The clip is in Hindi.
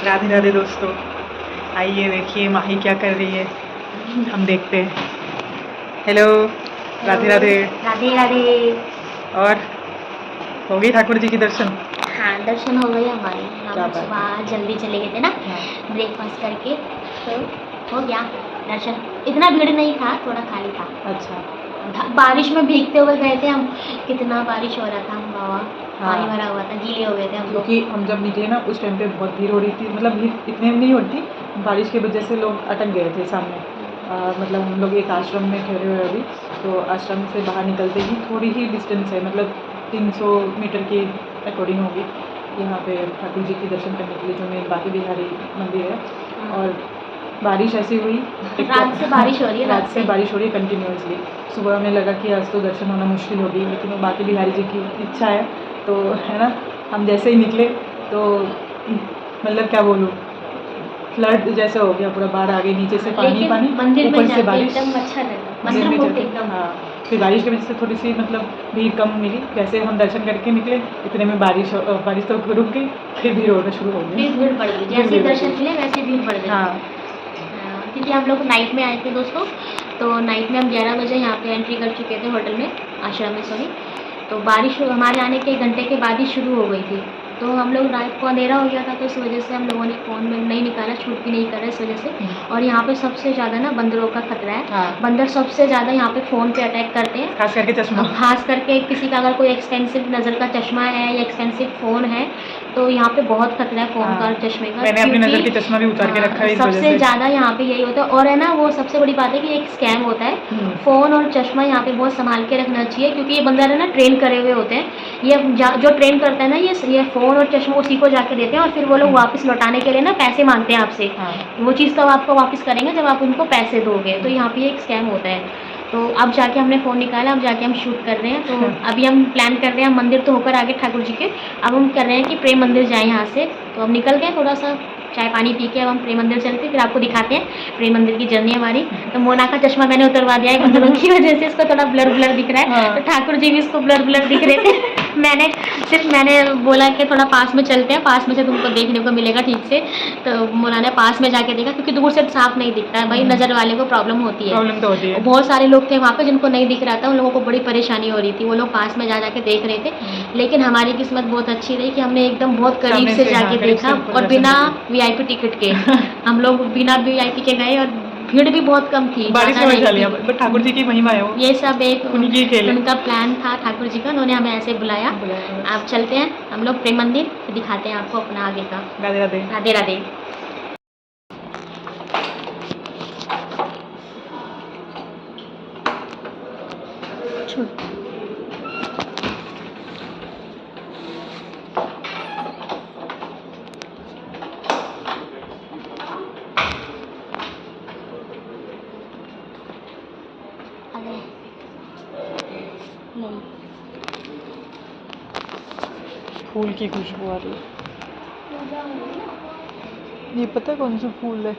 राधे राधे दोस्तों, आइए देखिए माही क्या कर रही है, हम देखते हैं। हेलो, राधे राधे। राधे राधे। और हो गई ठाकुर जी की दर्शन? हाँ, दर्शन हो गए हमारे। हम सुबह जल्दी चले गए थे ना, ब्रेकफास्ट करके, तो हो गया दर्शन। इतना भीड़ नहीं था, थोड़ा खाली था। अच्छा। बारिश में भीगते हुए गए थे हम, कितना बारिश हो रहा था बाबा, पानी भरा हुआ था, गीले हो गए थे हम। क्योंकि हम जब निकले ना उस टाइम पे बहुत भीड़ हो रही थी, मतलब भीड़ इतने नहीं होती, बारिश की वजह से लोग अटक गए थे सामने। मतलब हम लोग एक आश्रम में ठहरे हुए अभी, तो आश्रम से बाहर निकलते ही थोड़ी ही डिस्टेंस है, मतलब 300 मीटर के अकॉर्डिंग होगी यहाँ पे ठाकुर जी के दर्शन करने के लिए, जो मेन बाकी बिहारी मंदिर है। और बारिश ऐसी हुई, रात से बारिश हो रही है, रात से बारिश हो रही है कंटिन्यूसली। सुबह हमें लगा कि आज तो दर्शन होना मुश्किल होगी, लेकिन वो बाकी बिहारी जी की इच्छा है, तो है ना। हम जैसे ही निकले तो मतलब क्या बोलूँ, फ्लड जैसा हो गया, पूरा बाढ़ आ गई, नीचे से पानी पानी, मंदिर में ऊपर से बारिश। एकदम अच्छा लगा, मंदिर में जाके एकदम। हाँ, फिर बारिश की वजह से थोड़ी सी मतलब भीड़ कम मिली। जैसे हम दर्शन करके निकले, इतने में बारिश तो रुक गई, फिर भीड़ होना शुरू हो गई। फिर भीड़ बढ़ गई, जैसे दर्शन मिले वैसे भीड़ बढ़ गई। हाँ, क्योंकि हम लोग नाइट में आए थे दोस्तों, तो नाइट में हम 11 बजे यहाँ पे एंट्री कर चुके थे होटल में, आश्रम में सॉरी। तो बारिश हमारे आने के 1 घंटे के बाद ही शुरू हो गई थी, तो हम लोग रात को अंधेरा हो गया था, तो इस वजह से हम लोगों ने फ़ोन में नहीं निकाला, शूट भी नहीं करा इस वजह से। और यहाँ पे सबसे ज़्यादा ना बंदरों का खतरा है। हाँ। बंदर सबसे ज़्यादा यहाँ पे फ़ोन पे अटैक करते हैं, खास करके चश्मा। खास करके किसी का अगर कोई एक्सपेंसिव नज़र का चश्मा है या एक्सपेंसिव फ़ोन है, तो यहाँ पे बहुत खतरा है फ़ोन का और चश्मे का। मैंने अपनी नज़र की चश्मा भी उतार के रखा है इस वजह से। सबसे ज़्यादा यहाँ पे यही होता है। और है ना, वो सबसे बड़ी बात है कि एक स्कैम होता है। फ़ोन और चश्मा यहाँ पे बहुत संभाल के रखना चाहिए, क्योंकि ये बंदर है ना ट्रेन करे हुए होते हैं। ये जो ट्रेन करता है ना, ये फ़ोन और चश्मा उसी को जाके देते हैं, और फिर वो लोग वापस लौटाने के लिए ना पैसे मांगते हैं आपसे। वो चीज़ तो आपको वापस करेंगे जब आप उनको पैसे दोगे। तो यहाँ पे एक स्कैम होता है। तो अब जाके हमने फ़ोन निकाला, अब जाके हम शूट कर रहे हैं। तो अभी हम प्लान कर रहे हैं, मंदिर तो होकर आगे ठाकुर जी के, अब हम कर रहे हैं कि प्रेम मंदिर जाएँ यहाँ से। तो अब निकल गए, थोड़ा सा चाय पानी पी के अब हम प्रेम मंदिर चलते हैं, फिर आपको दिखाते हैं प्रेम मंदिर की जर्नी हमारी। तो मोना का चश्मा मैंने उतरवा दिया है बंदरों की वजह से, इसको थोड़ा ब्लर ब्लर दिख रहा है। तो ठाकुर जी भी इसको ब्लर ब्लर दिख रहे थे। मैंने बोला कि थोड़ा पास में चलते हैं, पास में से तुमको देखने को मिलेगा ठीक से। तो मोना ने पास में जाके देखा, क्योंकि दूर से साफ नहीं दिखता है भाई, नज़र वाले को प्रॉब्लम होती है। प्रॉब्लम तो होती है। बहुत सारे लोग थे वहाँ पे जिनको नहीं दिख रहा था, उन लोगों को बड़ी परेशानी हो रही थी, वो लोग पास में जा जाके देख रहे थे। लेकिन हमारी किस्मत बहुत अच्छी रही कि हमने एकदम बहुत करीब से जाके देखा, और बिना वीआईपी टिकट के। हम लोग बिना वीआईपी के गए, और भीड़ भी बहुत कम थी, बारिश में मजा लिया। ठाकुर जी की महिमा है वो, ये सब एक उनकी खेल है। उनका प्लान था ठाकुर जी का, उन्होंने हमें ऐसे बुलाया। आप चलते हैं हम लोग प्रेम मंदिर, दिखाते हैं आपको अपना आगे का। राधे राधे। राधे राधे। फूल की खुशबू आ रही है। ये पता है कौन सा फूल है?